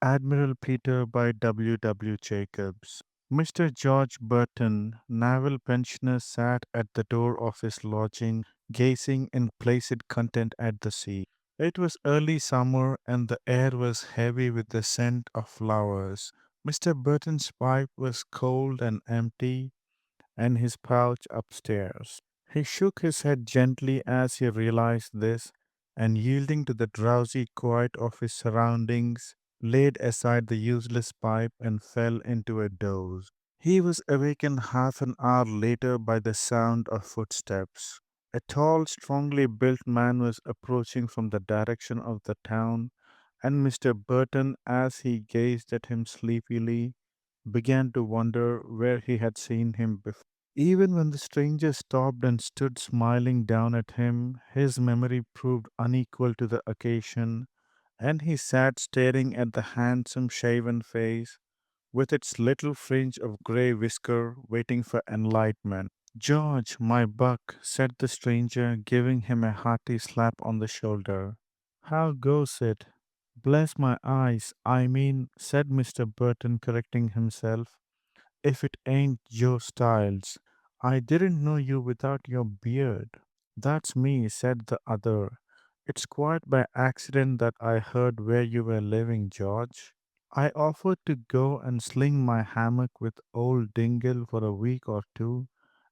Admiral Peter by W. W. Jacobs. Mr. George Burton, naval pensioner, sat at the door of his lodging, gazing in placid content at the sea. It was early summer, and the air was heavy with the scent of flowers. Mr. Burton's pipe was cold and empty, and his pouch upstairs. He shook his head gently as he realized this, and yielding to the drowsy quiet of his surroundings, laid aside the useless pipe and fell into a doze. He was awakened half an hour later by the sound of footsteps. A tall, strongly built man was approaching from the direction of the town, and Mr. Burton, as he gazed at him sleepily, began to wonder where he had seen him before. Even when the stranger stopped and stood smiling down at him, his memory proved unequal to the occasion, and he sat staring at the handsome shaven face with its little fringe of grey whisker waiting for enlightenment. George, my buck, said the stranger, giving him a hearty slap on the shoulder. How goes it? Bless my eyes, I mean, said Mr. Burton, correcting himself. If it ain't Joe Styles. I didn't know you without your beard. That's me, said the other. It's quite by accident that I heard where you were living, George. I offered to go and sling my hammock with old Dingle for a week or two,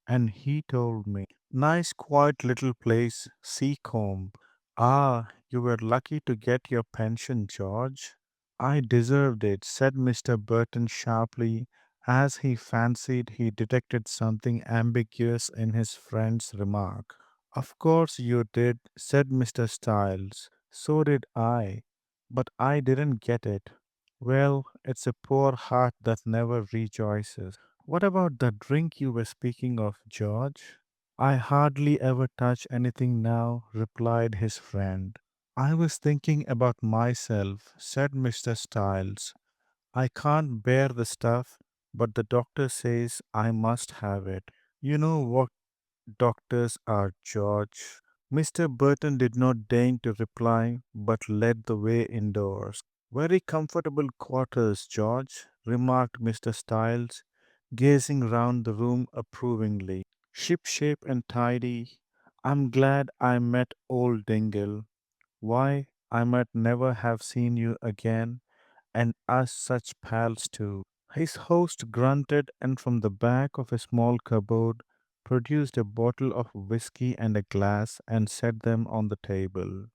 and he told me, nice quiet little place, Seacombe. Ah, you were lucky to get your pension, George. I deserved it, said Mr. Burton sharply, as he fancied he detected something ambiguous in his friend's remark. Of course you did, said Mr. Styles. So did I. But I didn't get it. Well, it's a poor heart that never rejoices. What about the drink you were speaking of, George? I hardly ever touch anything now, replied his friend. I was thinking about myself, said Mr. Styles. I can't bear the stuff, but the doctor says I must have it. You know what doctors are, George. Mr. Burton did not deign to reply, but led the way indoors. Very comfortable quarters, George, remarked Mr. Styles, gazing round the room approvingly. Ship-shape and tidy. I'm glad I met old Dingle. Why, I might never have seen you again, and us such pals too. His host grunted and from the back of a small cupboard produced a bottle of whiskey and a glass and set them on the table.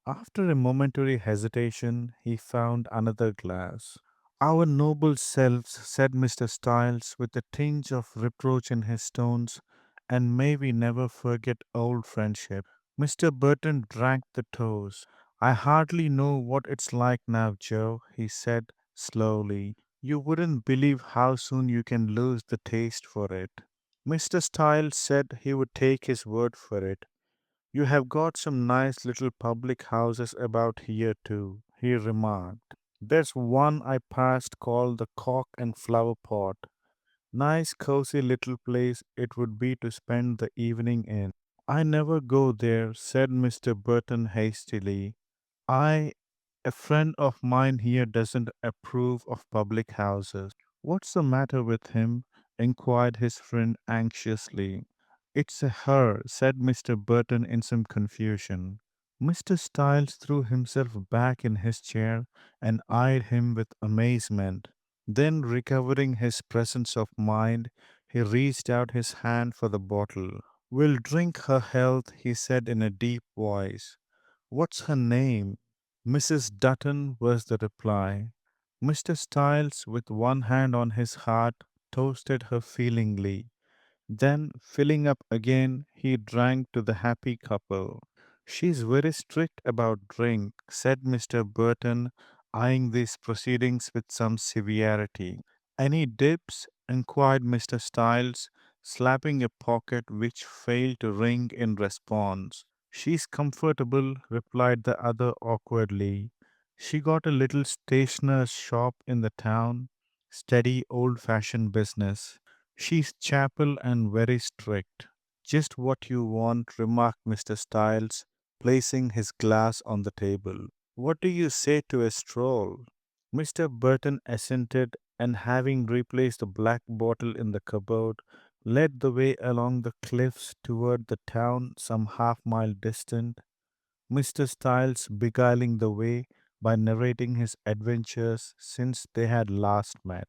After a momentary hesitation, he found another glass. Our noble selves, said Mr. Styles with a tinge of reproach in his tones, and may we never forget old friendship. Mr. Burton drank the toast. I hardly know what it's like now, Joe, he said slowly. You wouldn't believe how soon you can lose the taste for it. Mr. Stiles said he would take his word for it. You have got some nice little public houses about here, too, he remarked. There's one I passed called the Cock and Flower Pot. Nice, cozy little place it would be to spend the evening in. I never go there, said Mr. Burton hastily. I A friend of mine here doesn't approve of public houses. What's the matter with him? Inquired his friend anxiously. It's a her, said Mr. Burton in some confusion. Mr. Stiles threw himself back in his chair and eyed him with amazement. Then, recovering his presence of mind, he reached out his hand for the bottle. We'll drink her health, he said in a deep voice. What's her name? Mrs. Dutton was the reply. Mr. Stiles, with one hand on his heart, toasted her feelingly. Then, filling up again, he drank to the happy couple. She's very strict about drink, said Mr. Burton, eyeing these proceedings with some severity. Any dips? Inquired Mr. Stiles, slapping a pocket which failed to ring in response. She's comfortable, replied the other awkwardly. She got a little stationer's shop in the town, steady old fashioned business. She's chapel and very strict. Just what you want, remarked Mr. Stiles, placing his glass on the table. What do you say to a stroll? Mr. Burton assented, and having replaced the black bottle in the cupboard, led the way along the cliffs toward the town some half-mile distant, Mr. Styles beguiling the way by narrating his adventures since they had last met.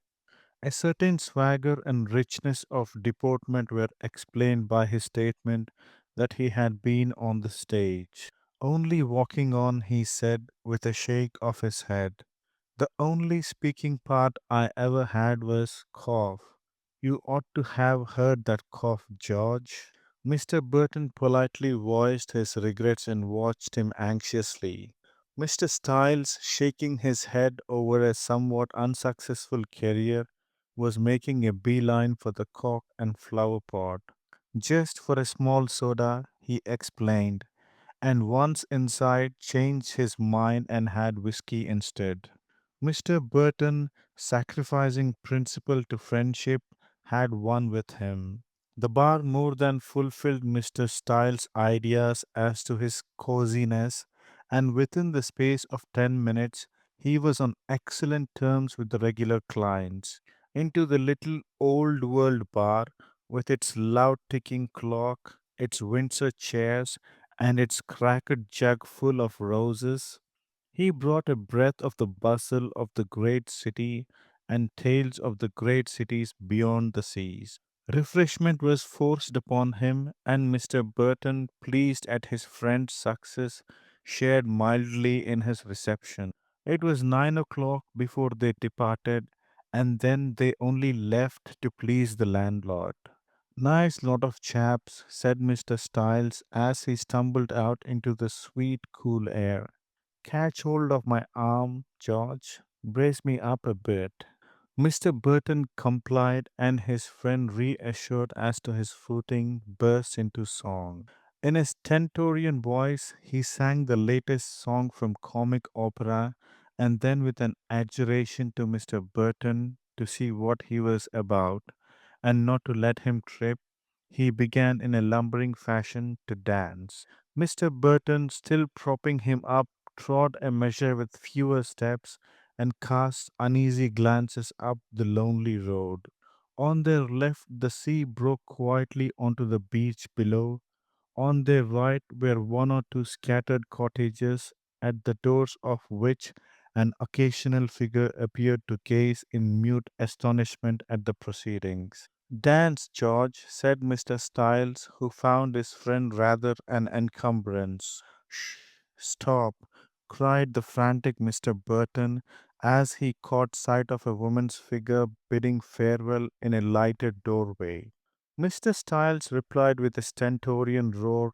A certain swagger and richness of deportment were explained by his statement that he had been on the stage. Only walking on, he said with a shake of his head. The only speaking part I ever had was cough. You ought to have heard that cough, George. Mr. Burton politely voiced his regrets and watched him anxiously. Mr. Styles, shaking his head over a somewhat unsuccessful career, was making a beeline for the cock and flower pot. Just for a small soda, he explained, and once inside, changed his mind and had whiskey instead. Mr. Burton, sacrificing principle to friendship, had won with him. The bar more than fulfilled Mr. Styles' ideas as to his coziness, and within the space of 10 minutes, he was on excellent terms with the regular clients. Into the little old world bar, with its loud ticking clock, its Windsor chairs, and its cracked jug full of roses, he brought a breath of the bustle of the great city and tales of the great cities beyond the seas. Refreshment was forced upon him, and Mr. Burton, pleased at his friend's success, shared mildly in his reception. It was 9 o'clock before they departed, and then they only left to please the landlord. Nice lot of chaps, said Mr. Styles as he stumbled out into the sweet, cool air. Catch hold of my arm, George. Brace me up a bit. Mr. Burton complied, and his friend, reassured as to his footing, burst into song. In his stentorian voice, he sang the latest song from comic opera, and then, with an adjuration to Mr. Burton to see what he was about, and not to let him trip, he began in a lumbering fashion to dance. Mr. Burton, still propping him up, trod a measure with fewer steps and cast uneasy glances up the lonely road. On their left, the sea broke quietly onto the beach below. On their right were one or two scattered cottages, at the doors of which an occasional figure appeared to gaze in mute astonishment at the proceedings. Dance, George, said Mr. Styles, who found his friend rather an encumbrance. Shh, stop, cried the frantic Mr. Burton as he caught sight of a woman's figure bidding farewell in a lighted doorway. Mr. Styles replied with a stentorian roar,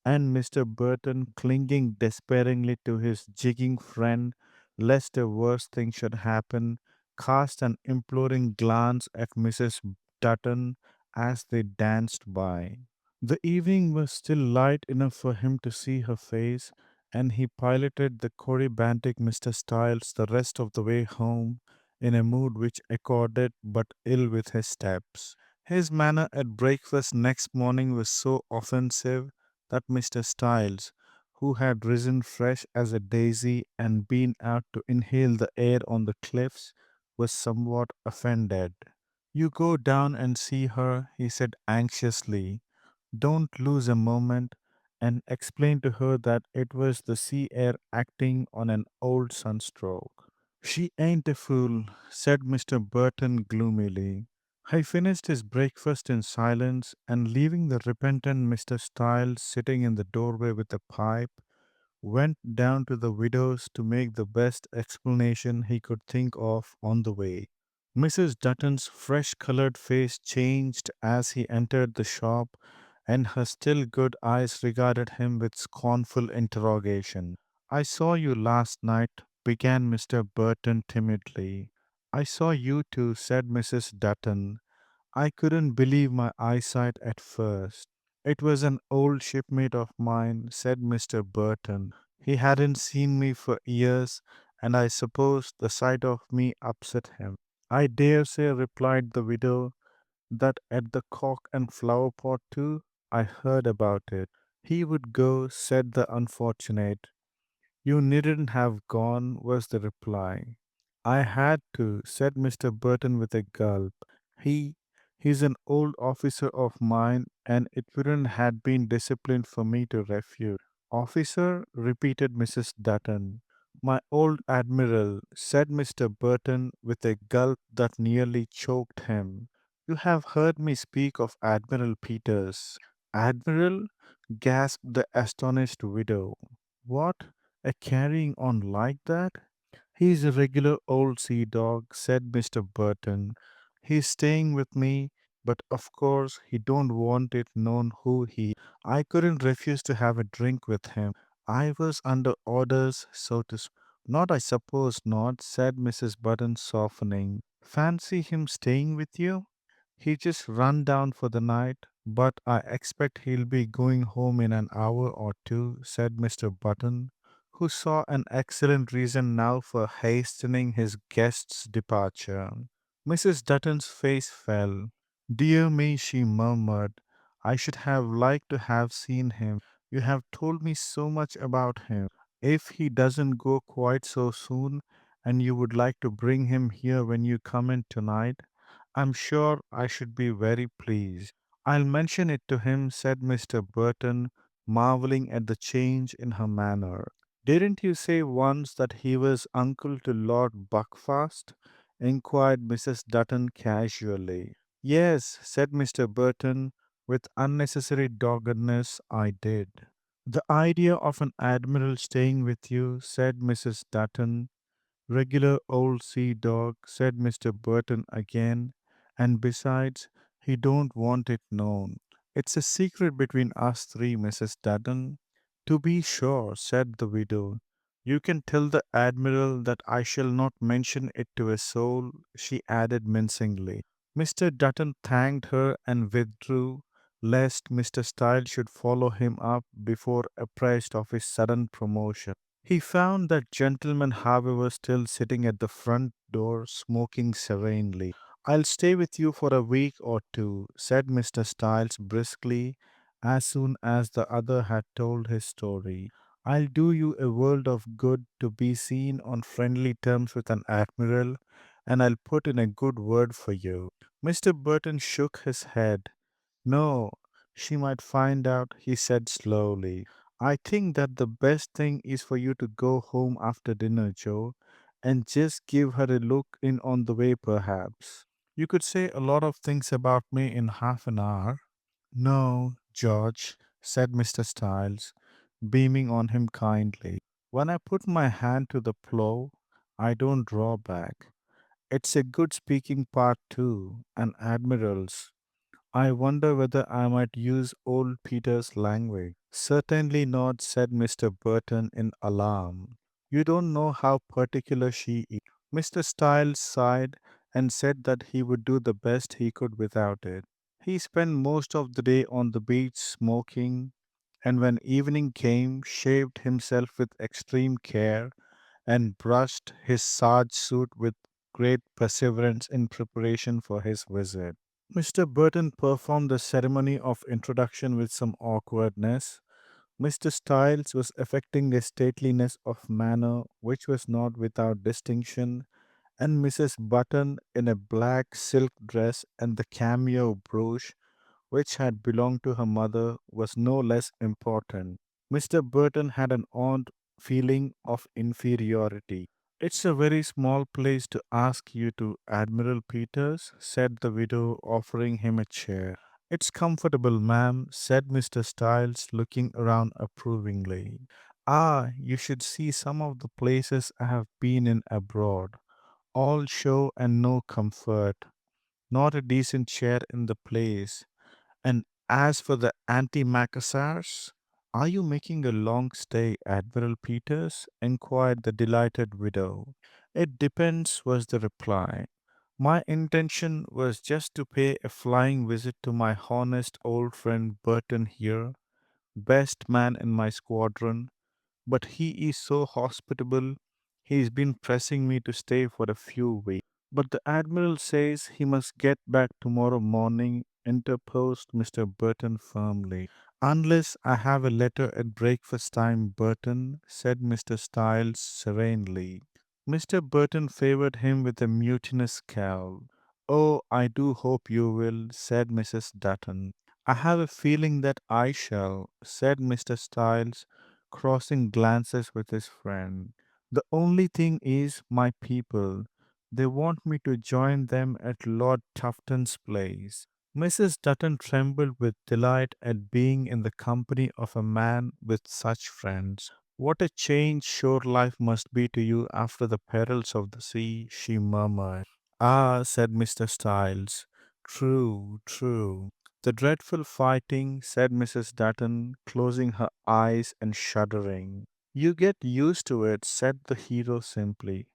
and Mr. Burton, clinging despairingly to his jigging friend, lest a worse thing should happen, cast an imploring glance at Mrs. Dutton as they danced by. The evening was still light enough for him to see her face, and he piloted the corybantic Mr. Styles the rest of the way home in a mood which accorded but ill with his steps. His manner at breakfast next morning was so offensive that Mr. Styles, who had risen fresh as a daisy and been out to inhale the air on the cliffs, was somewhat offended. You go down and see her, he said anxiously. Don't lose a moment, and explain to her that it was the sea air acting on an old sunstroke. She ain't a fool, said Mr. Burton gloomily. I finished his breakfast in silence, and leaving the repentant Mr. Styles sitting in the doorway with a pipe, went down to the widow's to make the best explanation he could think of on the way. Mrs. Dutton's fresh colored face changed as he entered the shop, and her still good eyes regarded him with scornful interrogation. I saw you last night, began Mr. Burton timidly. I saw you too, said Mrs. Dutton. I couldn't believe my eyesight at first. It was an old shipmate of mine, said Mr. Burton. He hadn't seen me for years, and I suppose the sight of me upset him. I dare say, replied the widow, that at the cock and flower pot too. I heard about it. He would go, said the unfortunate. You needn't have gone, was the reply. I had to, said Mr. Burton with a gulp. He he's an old officer of mine, and it wouldn't have been disciplined for me to refuse. Officer, repeated Mrs. Dutton. My old admiral, said Mr. Burton with a gulp that nearly choked him. You have heard me speak of Admiral Peters. Admiral? Gasped the astonished widow. What? A carrying on like that? He's a regular old sea dog, said Mr. Burton. He's staying with me, but of course he don't want it known who he. I couldn't refuse to have a drink with him. I was under orders, so to speak. Not, I suppose not, said Mrs. Burton, softening. Fancy him staying with you? He just run down for the night, but I expect he'll be going home in an hour or two, said Mr. Button, who saw an excellent reason now for hastening his guest's departure. Mrs. Dutton's face fell. Dear me, she murmured. I should have liked to have seen him. You have told me so much about him. If he doesn't go quite so soon, and you would like to bring him here when you come in tonight, I'm sure I should be very pleased. I'll mention it to him, said Mr. Burton, marveling at the change in her manner. Didn't you say once that he was uncle to Lord Buckfast? Inquired Mrs. Dutton casually. Yes, said Mr. Burton, with unnecessary doggedness, I did. The idea of an admiral staying with you, said Mrs. Dutton. Regular old sea dog, said Mr. Burton again, and besides, he don't want it known. It's a secret between us three, Mrs. Dutton. To be sure, said the widow. You can tell the Admiral that I shall not mention it to a soul, she added mincingly. Mr. Dutton thanked her and withdrew, lest Mr. Style should follow him up before apprised of his sudden promotion. He found that gentleman, however, still sitting at the front door, smoking serenely. I'll stay with you for a week or two, said Mr. Styles briskly, as soon as the other had told his story. I'll do you a world of good to be seen on friendly terms with an admiral, and I'll put in a good word for you. Mr. Burton shook his head. No, she might find out, he said slowly. I think that the best thing is for you to go home after dinner, Joe, and just give her a look in on the way, perhaps. You could say a lot of things about me in half an hour. No, George, said Mr. Stiles, beaming on him kindly. When I put my hand to the plow, I don't draw back. It's a good speaking part, too, an admiral's. I wonder whether I might use old Peter's language. Certainly not, said Mr. Burton in alarm. You don't know how particular she is. Mr. Stiles sighed and said that he would do the best he could without it. He spent most of the day on the beach smoking, and when evening came, shaved himself with extreme care and brushed his sarge suit with great perseverance in preparation for his visit. Mr. Burton performed the ceremony of introduction with some awkwardness. Mr. Styles was affecting a stateliness of manner which was not without distinction, and Mrs. Button, in a black silk dress and the cameo brooch which had belonged to her mother, was no less important. Mr. Burton had an odd feeling of inferiority. It's a very small place to ask you to, Admiral Peters, said the widow, offering him a chair. It's comfortable, ma'am, said Mr. Stiles, looking around approvingly. Ah, you should see some of the places I have been in abroad. All show and no comfort. Not a decent chair in the place. And as for the antimacassars, are you making a long stay, Admiral Peters? Inquired the delighted widow. It depends, was the reply. My intention was just to pay a flying visit to my honest old friend Burton here, best man in my squadron, but he is so hospitable, he's been pressing me to stay for a few weeks. But the Admiral says he must get back tomorrow morning, interposed Mr. Burton firmly. Unless I have a letter at breakfast time, Burton, said Mr. Stiles serenely. Mr. Burton favored him with a mutinous scowl. "Oh, I do hope you will," said Mrs. Dutton. "I have a feeling that I shall," said Mr. Styles, crossing glances with his friend. "The only thing is, my people, they want me to join them at Lord Tufton's place." Mrs. Dutton trembled with delight at being in the company of a man with such friends. "What a change shore life must be to you after the perils of the sea," she murmured. "Ah," said Mr. Styles. "True, true." "The dreadful fighting," said Mrs. Dutton, closing her eyes and shuddering. "You get used to it," said the hero simply.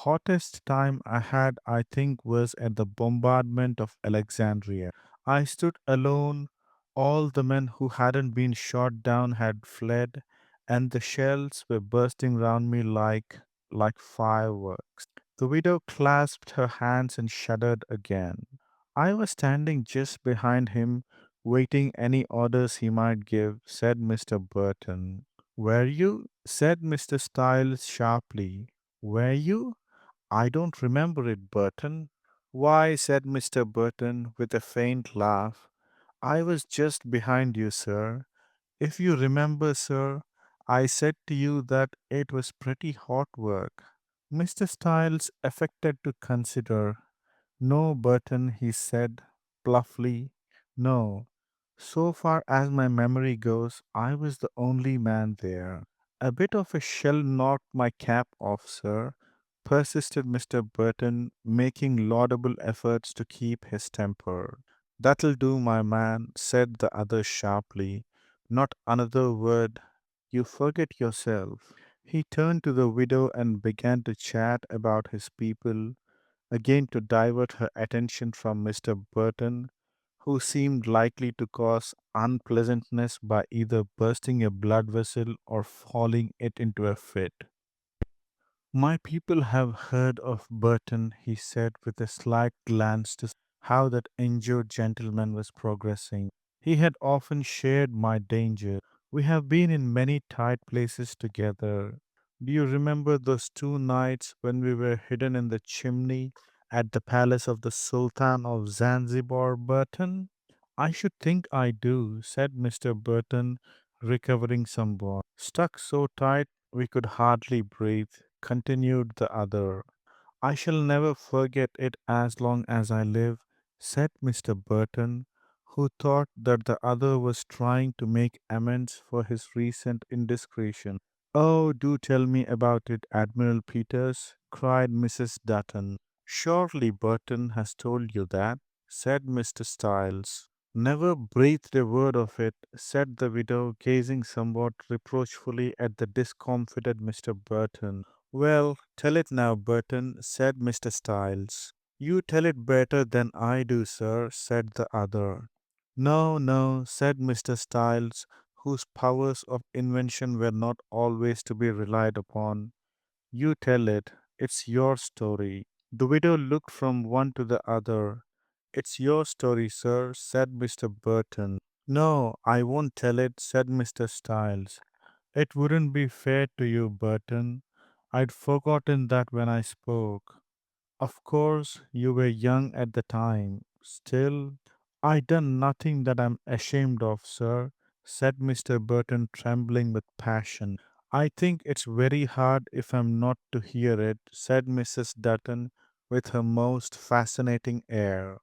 "Hottest time I had, I think, was at the bombardment of Alexandria. I stood alone. All the men who hadn't been shot down had fled, and the shells were bursting round me like fireworks." The widow clasped her hands and shuddered again. "I was standing just behind him, waiting any orders he might give," said Mr. Burton. "Were you?" said Mr. Styles sharply. "Were you? I don't remember it, Burton." "Why," said Mr. Burton with a faint laugh, "I was just behind you, sir. If you remember, sir, I said to you that it was pretty hot work." Mr. Styles affected to consider. "No, Burton," he said bluffly. "No. So far as my memory goes, I was the only man there." "A bit of a shell knocked my cap off, sir," persisted Mr. Burton, making laudable efforts to keep his temper. "That'll do, my man," said the other sharply. "Not another word. You forget yourself." He turned to the widow and began to chat about his people, again to divert her attention from Mr. Burton, who seemed likely to cause unpleasantness by either bursting a blood vessel or falling it into a fit. "My people have heard of Burton," he said with a slight glance to see how that injured gentleman was progressing. "He had often shared my danger. We have been in many tight places together. Do you remember those 2 nights when we were hidden in the chimney at the palace of the Sultan of Zanzibar, Burton?" "I should think I do," said Mr. Burton, recovering somewhat. "Stuck so tight we could hardly breathe," continued the other. "I shall never forget it as long as I live," said Mr. Burton, who thought that the other was trying to make amends for his recent indiscretion. "Oh, do tell me about it, Admiral Peters," cried Mrs. Dutton. "Surely Burton has told you that," said Mr. Styles. "Never breathed a word of it," said the widow, gazing somewhat reproachfully at the discomfited Mr. Burton. "Well, tell it now, Burton," said Mr. Styles. "You tell it better than I do, sir," said the other. "No, no," said Mr. Styles, whose powers of invention were not always to be relied upon. "You tell it. It's your story." The widow looked from one to the other. "It's your story, sir," said Mr. Burton. "No, I won't tell it," said Mr. Styles. "It wouldn't be fair to you, Burton. I'd forgotten that when I spoke. Of course, you were young at the time. Still, I done nothing that I'm ashamed of, sir," said Mr. Burton, trembling with passion. "I think it's very hard if I'm not to hear it," said Mrs. Dutton with her most fascinating air.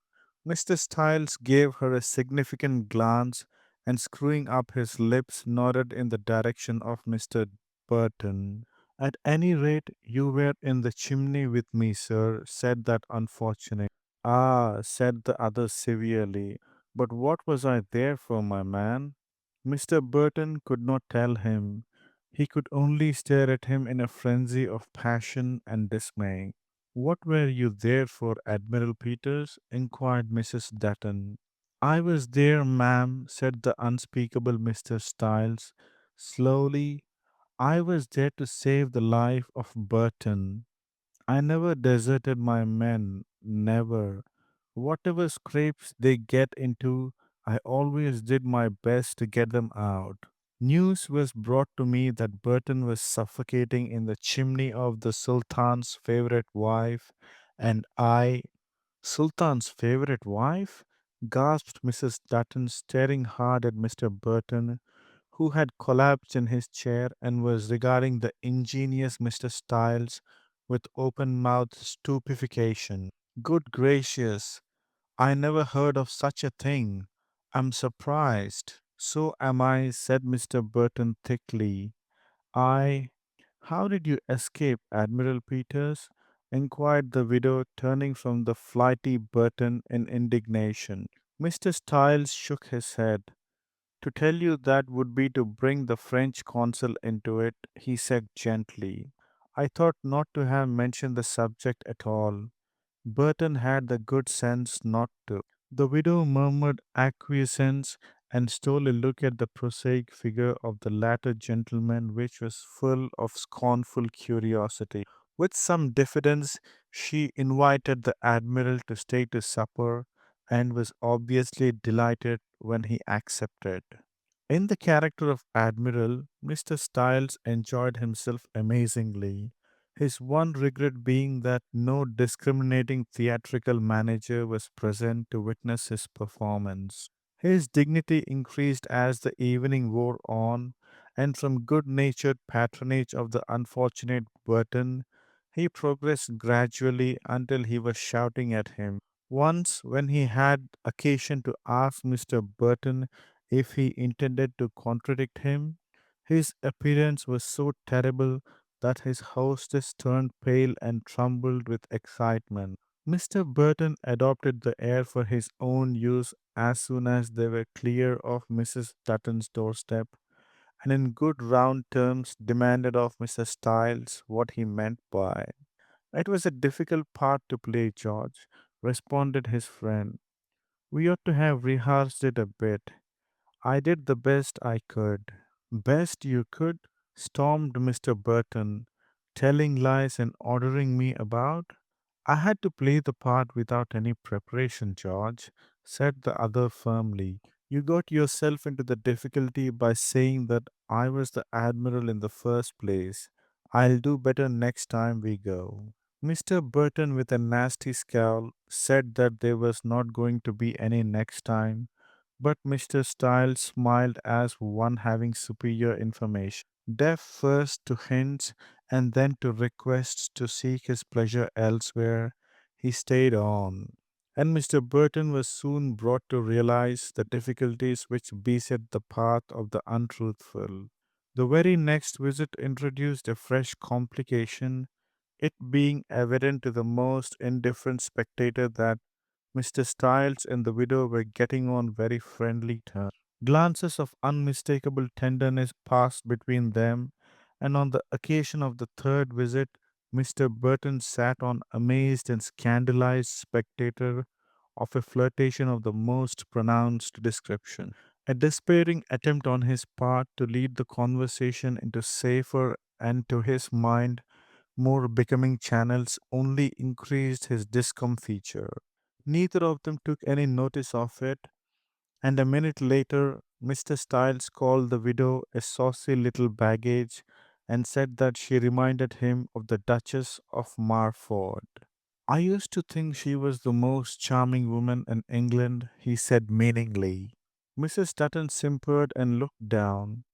Mr. Styles gave her a significant glance and, screwing up his lips, nodded in the direction of Mr. Burton. "At any rate, you were in the chimney with me, sir," said that unfortunate. "Ah," said the other severely, "but what was I there for, my man?" Mr. Burton could not tell him. He could only stare at him in a frenzy of passion and dismay. "What were you there for, Admiral Peters?" inquired Mrs. Dutton. "I was there, ma'am," said the unspeakable Mr. Styles, slowly. "I was there to save the life of Burton. I never deserted my men, never. Whatever scrapes they get into, I always did my best to get them out. News was brought to me that Burton was suffocating in the chimney of the Sultan's favorite wife, and I, Sultan's favorite wife? Gasped Mrs. Dutton, staring hard at Mr. Burton, who had collapsed in his chair and was regarding the ingenious Mr. Styles with open mouthed stupefaction. Good gracious, I never heard of such a thing. I'm surprised. So am I, said Mr. Burton thickly. I. How did you escape, Admiral Peters? Inquired the widow, turning from the flighty Burton in indignation. Mr. Styles shook his head. To tell you that would be to bring the French consul into it, he said gently. I thought not to have mentioned the subject at all. Burton had the good sense not to. The widow murmured acquiescence and stole a look at the prosaic figure of the latter gentleman, which was full of scornful curiosity. With some diffidence, she invited the Admiral to stay to supper and was obviously delighted when he accepted. In the character of Admiral, Mr. Styles enjoyed himself amazingly, his one regret being that no discriminating theatrical manager was present to witness his performance. His dignity increased as the evening wore on, and from good natured patronage of the unfortunate Burton, he progressed gradually until he was shouting at him. Once, when he had occasion to ask Mr. Burton if he intended to contradict him, his appearance was so terrible that his hostess turned pale and trembled with excitement. Mr. Burton adopted the air for his own use as soon as they were clear of Mrs. Dutton's doorstep, and in good round terms demanded of Mr. Styles what he meant by it. Was a difficult part to play, George, responded his friend. We ought to have rehearsed it a bit. I did the best I could. Best you could? Stormed Mr. Burton, telling lies and ordering me about? I had to play the part without any preparation, George, said the other firmly. You got yourself into the difficulty by saying that I was the admiral in the first place. I'll do better next time we go. Mr. Burton, with a nasty scowl, said that there was not going to be any next time, but Mr. Styles smiled as one having superior information. Deaf first to hints and then to requests to seek his pleasure elsewhere, he stayed on. And Mr. Burton was soon brought to realize the difficulties which beset the path of the untruthful. The very next visit introduced a fresh complication, it being evident to the most indifferent spectator that Mr. Styles and the widow were getting on very friendly terms. Glances of unmistakable tenderness passed between them, and on the occasion of the third visit, Mr. Burton sat on amazed and scandalized spectator of a flirtation of the most pronounced description. A despairing attempt on his part to lead the conversation into safer and, to his mind, more becoming channels only increased his discomfiture. Neither of them took any notice of it, and a minute later, Mr. Styles called the widow a saucy little baggage and said that she reminded him of the Duchess of Marford. I used to think she was the most charming woman in England, he said meaningly. Mrs. Dutton simpered and looked down.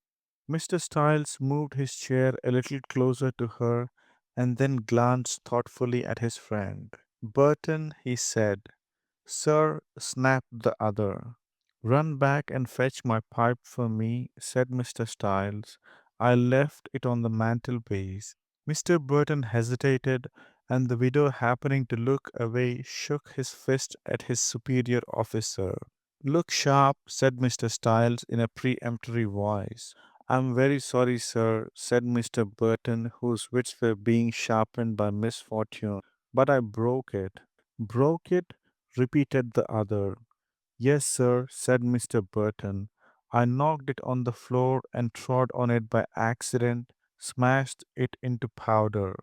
Mr. Styles moved his chair a little closer to her and then glanced thoughtfully at his friend. Burton, he said. Sir, snapped the other. Run back and fetch my pipe for me, said Mr. Styles. I left it on the mantelpiece. Mr. Burton hesitated, and the widow, happening to look away, shook his fist at his superior officer. Look sharp, said Mr. Styles in a peremptory voice. I'm very sorry, sir, said Mr. Burton, whose wits were being sharpened by misfortune, but I broke it. Broke it? Repeated the other. Yes, sir, said Mr. Burton. I knocked it on the floor and trod on it by accident, smashed it into powder.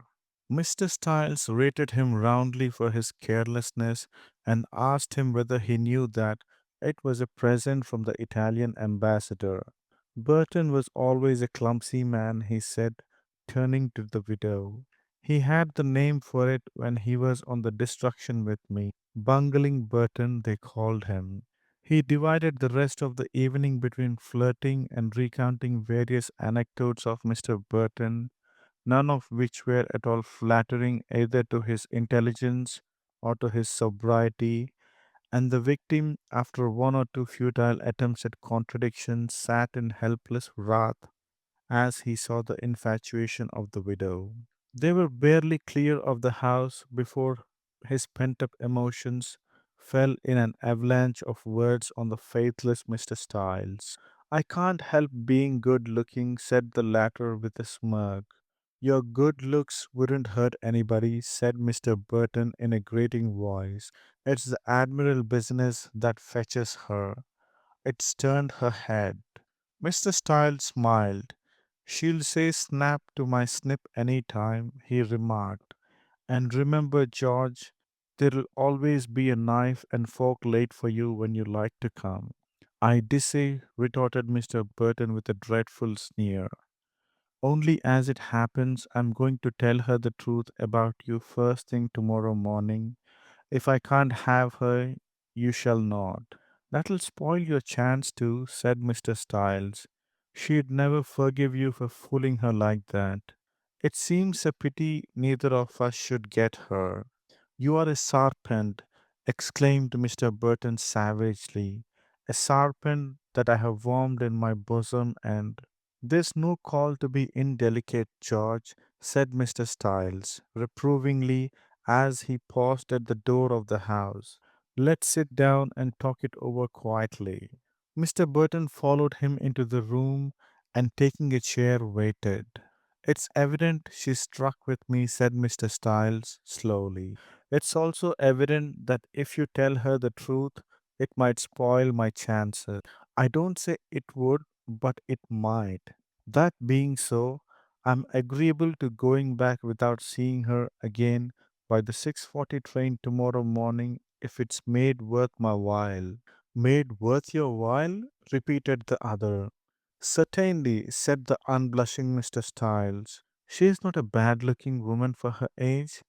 Mr. Styles rated him roundly for his carelessness and asked him whether he knew that it was a present from the Italian ambassador. Burton was always a clumsy man, he said, turning to the widow. He had the name for it when he was on the destruction with me. Bungling Burton, they called him. He divided the rest of the evening between flirting and recounting various anecdotes of Mr. Burton, none of which were at all flattering either to his intelligence or to his sobriety, and the victim, after one or two futile attempts at contradiction, sat in helpless wrath as he saw the infatuation of the widow. They were barely clear of the house before his pent up emotions fell in an avalanche of words on the faithless Mr. Styles. I can't help being good looking, said the latter with a smirk. Your good looks wouldn't hurt anybody, said Mr. Burton in a grating voice. It's the Admiral business that fetches her. It's turned her head. Mr. Stiles smiled. She'll say snap to my snip any time, he remarked. And remember, George, there'll always be a knife and fork laid for you when you like to come. I dissay, retorted Mr. Burton with a dreadful sneer. Only as it happens, I'm going to tell her the truth about you first thing tomorrow morning. If I can't have her, you shall not. That'll spoil your chance too, said Mr. Stiles. She'd never forgive you for fooling her like that. It seems a pity neither of us should get her. You are a serpent, exclaimed Mr. Burton savagely. A serpent that I have warmed in my bosom, and there's no call to be indelicate, George, said Mr. Stiles, reprovingly as he paused at the door of the house. Let's sit down and talk it over quietly. Mr. Burton followed him into the room and taking a chair waited. It's evident she's struck with me, said Mr. Stiles slowly. It's also evident that if you tell her the truth, it might spoil my chances. I don't say it would, but it might. That being so, I'm agreeable to going back without seeing her again by the 6:40 train tomorrow morning if it's made worth my while. Made worth your while? Repeated the other. Certainly, said the unblushing Mr. Stiles. She is not a bad looking woman for her age,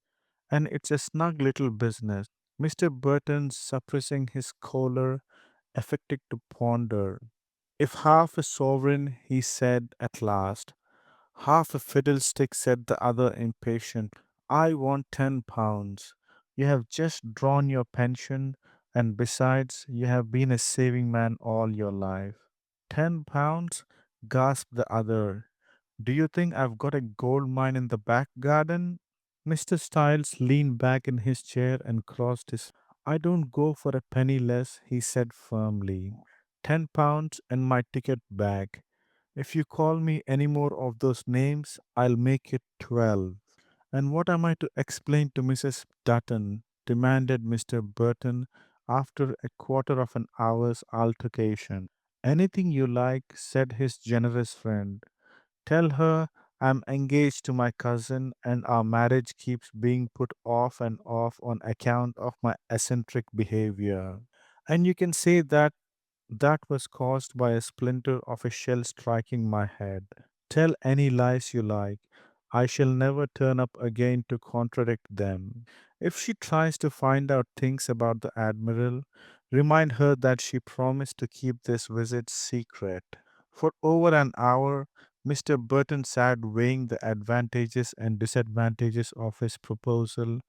and it's a snug little business. Mr. Burton, suppressing his choler, affected to ponder. If half a sovereign, he said at last. Half a fiddlestick, said the other impatient. I want £10. You have just drawn your pension, and besides, you have been a saving man all your life. £10? Gasped the other. Do you think I've got a gold mine in the back garden? Mr. Stiles leaned back in his chair and crossed his. I don't go for a penny less, he said firmly. £10 and my ticket back. If you call me any more of those names, I'll make it 12. And what am I to explain to Mrs. Dutton? Demanded Mr. Burton after a quarter of an hour's altercation. Anything you like, said his generous friend. Tell her I'm engaged to my cousin and our marriage keeps being put off and off on account of my eccentric behavior. And you can say that was caused by a splinter of a shell striking my head. Tell any lies you like. I shall never turn up again to contradict them. If she tries to find out things about the Admiral, remind her that she promised to keep this visit secret. For over an hour, Mr. Burton sat weighing the advantages and disadvantages of his proposal,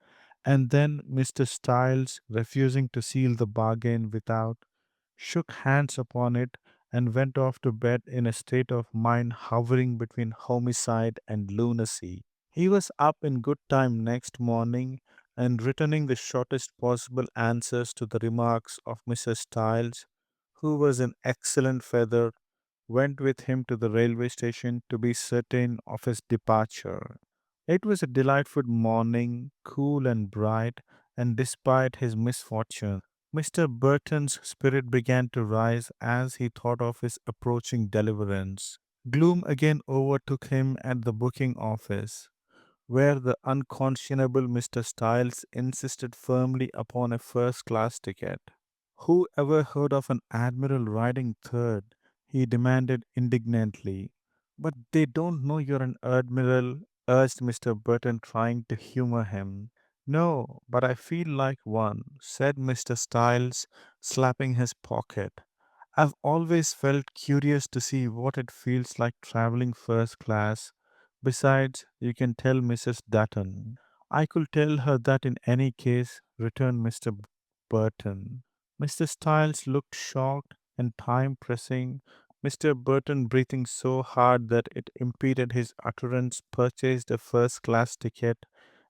and then Mr. Stiles, refusing to seal the bargain without, shook hands upon it, and went off to bed in a state of mind hovering between homicide and lunacy. He was up in good time next morning and returning the shortest possible answers to the remarks of Mrs. Stiles, who was in excellent feather, went with him to the railway station to be certain of his departure. It was a delightful morning, cool and bright, and despite his misfortune, Mr. Burton's spirit began to rise as he thought of his approaching deliverance. Gloom again overtook him at the booking office, where the unconscionable Mr. Stiles insisted firmly upon a first class ticket. Who ever heard of an admiral riding third? he demanded indignantly. But they don't know you're an admiral, urged Mr. Burton, trying to humor him. No, but I feel like one, said Mr. Styles, slapping his pocket. I've always felt curious to see what it feels like traveling first class. Besides, you can tell Mrs. Dutton. I could tell her that in any case, returned Mr. Burton. Mr. Styles looked shocked and time pressing. Mr. Burton, breathing so hard that it impeded his utterance, purchased a first class ticket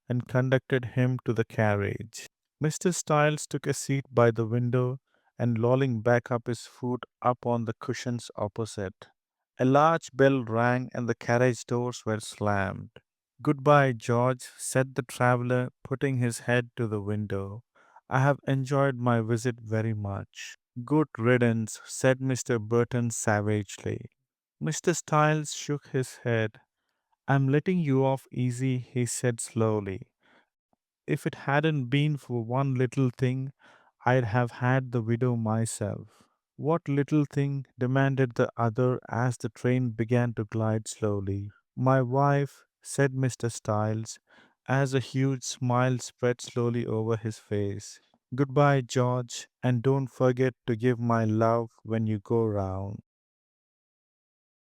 and conducted him to the carriage. Mr. Styles took a seat by the window and lolling back up his foot up on the cushions opposite. A large bell rang and the carriage doors were slammed. Goodbye, George, said the traveler, putting his head to the window. I have enjoyed my visit very much. Good riddance, said Mr. Burton savagely. Mr. Styles shook his head. I'm letting you off easy, he said slowly. If it hadn't been for one little thing, I'd have had the widow myself. What little thing? Demanded the other as the train began to glide slowly. My wife, said Mr. Styles, as a huge smile spread slowly over his face. Goodbye, George, and don't forget to give my love when you go round.